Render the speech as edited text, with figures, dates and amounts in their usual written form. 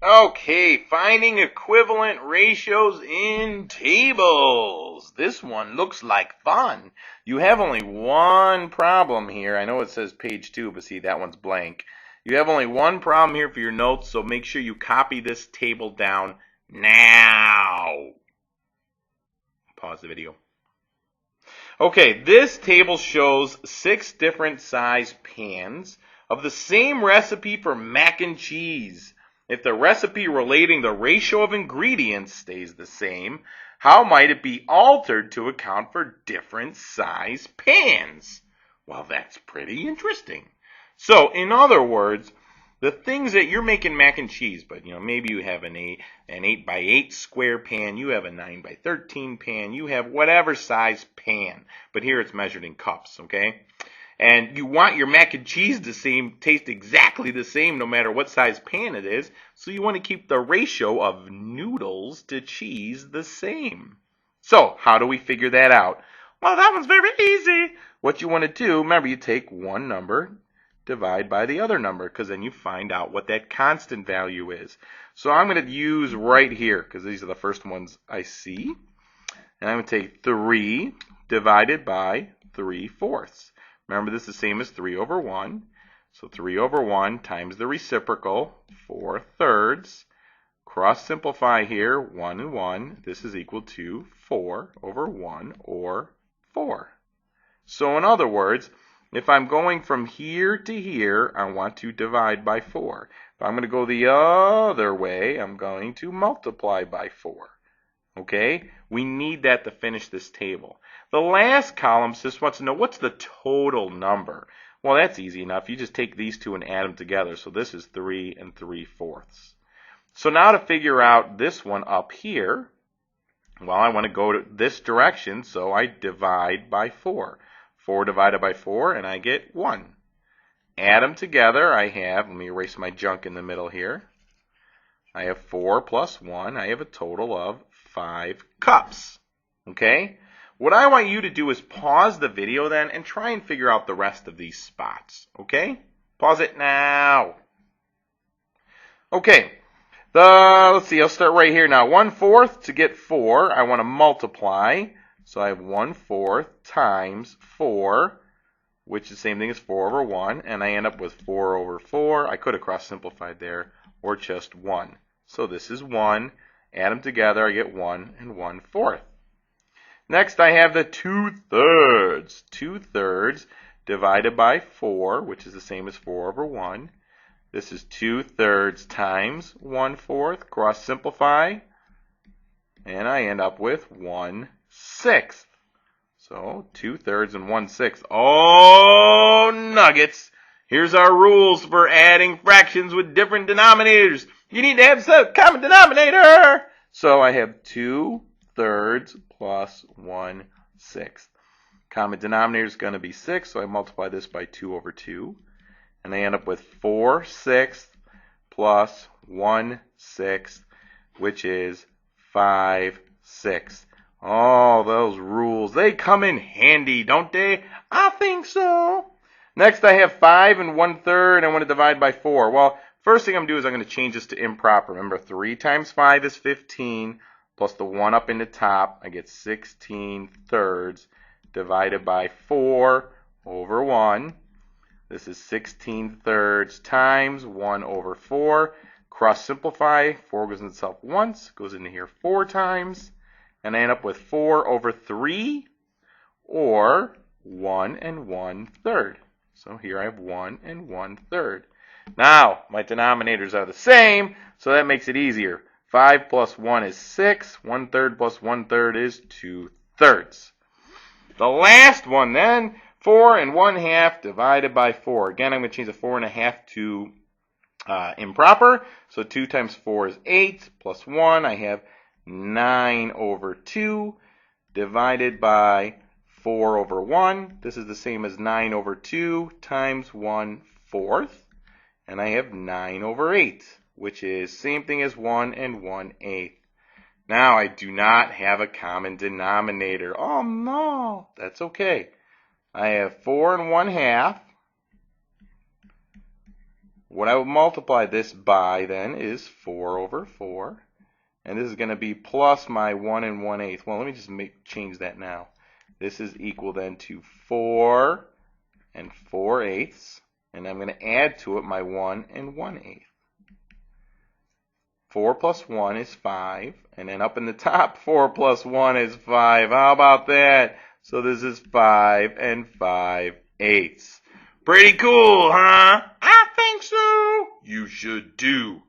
Okay, finding equivalent ratios in tables. This one looks like fun. You have only one problem here. I know it says page 2, but see, that one's blank. You have only one problem here for your notes, so make sure you copy this table down now. Pause the video. Okay, this table shows 6 different size pans of the same recipe for mac and cheese. If the recipe relating the ratio of ingredients stays the same, how might it be altered to account for different size pans? Well, that's pretty interesting. So, in other words, the things that you're making mac and cheese, but maybe you have an 8 by 8 square pan, you have a 9 by 13 pan, you have whatever size pan, but here it's measured in cups, okay? And you want your mac and cheese to taste exactly the same no matter what size pan it is, so you want to keep the ratio of noodles to cheese the same. So, how do we figure that out? Well, that one's very easy. What you want to do, remember, you take one number, divide by the other number, because then you find out what that constant value is. So I'm going to use right here, because these are the first ones I see. And I'm going to take 3 divided by 3/4. Remember, this is the same as 3 over 1. So 3 over 1 times the reciprocal, 4/3. Cross simplify here, 1 and 1. This is equal to 4 over 1, or 4. So in other words, if I'm going from here to here, I want to divide by 4. If I'm going to go the other way, I'm going to multiply by 4. Okay? We need that to finish this table. The last column just wants to know what's the total number. Well, that's easy enough. You just take these two and add them together. So this is 3 3/4. So now to figure out this one up here, well, I want to go to this direction, so I divide by 4. 4 divided by 4, and I get 1. Add them together, I have, let me erase my junk in the middle here. I have 4 plus 1, I have a total of 5 cups. Okay? What I want you to do is pause the video then and try and figure out the rest of these spots. Okay? Pause it now. Okay. Let's see, I'll start right here now. 1/4 to get 4, I want to multiply. So I have 1/4 times 4, which is the same thing as 4 over 1, and I end up with 4 over 4. I could have cross-simplified there, or just 1. So this is 1. Add them together, I get 1 and 1/4. Next, I have the 2/3. 2/3 divided by 4, which is the same as 4 over 1. This is 2/3 times 1/4. Cross-simplify, and I end up with 1/6. So 2/3 and 1/6. Oh, nuggets! Here's our rules for adding fractions with different denominators. You need to have some common denominator. So I have 2/3 plus 1/6. Common denominator is going to be 6, so I multiply this by 2 over 2. And I end up with 4/6 plus 1/6, which is 5/6. Oh, those rules, they come in handy, don't they? I think so. Next, I have 5 and 1/3. I want to divide by 4. Well, first thing I'm going to do is I'm going to change this to improper. Remember, 3 times 5 is 15, plus the 1 up in the top. I get 16/3 divided by 4 over 1. This is 16/3 times 1 over 4. Cross simplify. 4 goes into itself once, goes into here 4 times. And I end up with 4 over 3, or 1 and 1/3. So here I have 1 and 1/3. Now, my denominators are the same, so that makes it easier. 5 plus 1 is 6. 1/3 plus 1/3 is 2/3. The last one then, 4 and 1/2 divided by 4. Again, I'm going to change the 4 1/2 to improper. So 2 times 4 is 8, plus 1. I have 9 over 2 divided by 4 over 1. This is the same as 9 over 2 times 1/4. And I have 9 over 8, which is same thing as 1 and 1/8. Now, I do not have a common denominator. Oh, no. That's okay. I have 4 and 1/2, What I will multiply this by then is 4 over 4. And this is going to be plus my 1 1/8. Well, let me just change that now. This is equal then to 4 4/8. And I'm going to add to it my 1 1/8. 4 plus 1 is 5. And then up in the top, 4 plus 1 is 5. How about that? So this is 5 5/8. Pretty cool, huh? I think so. You should too.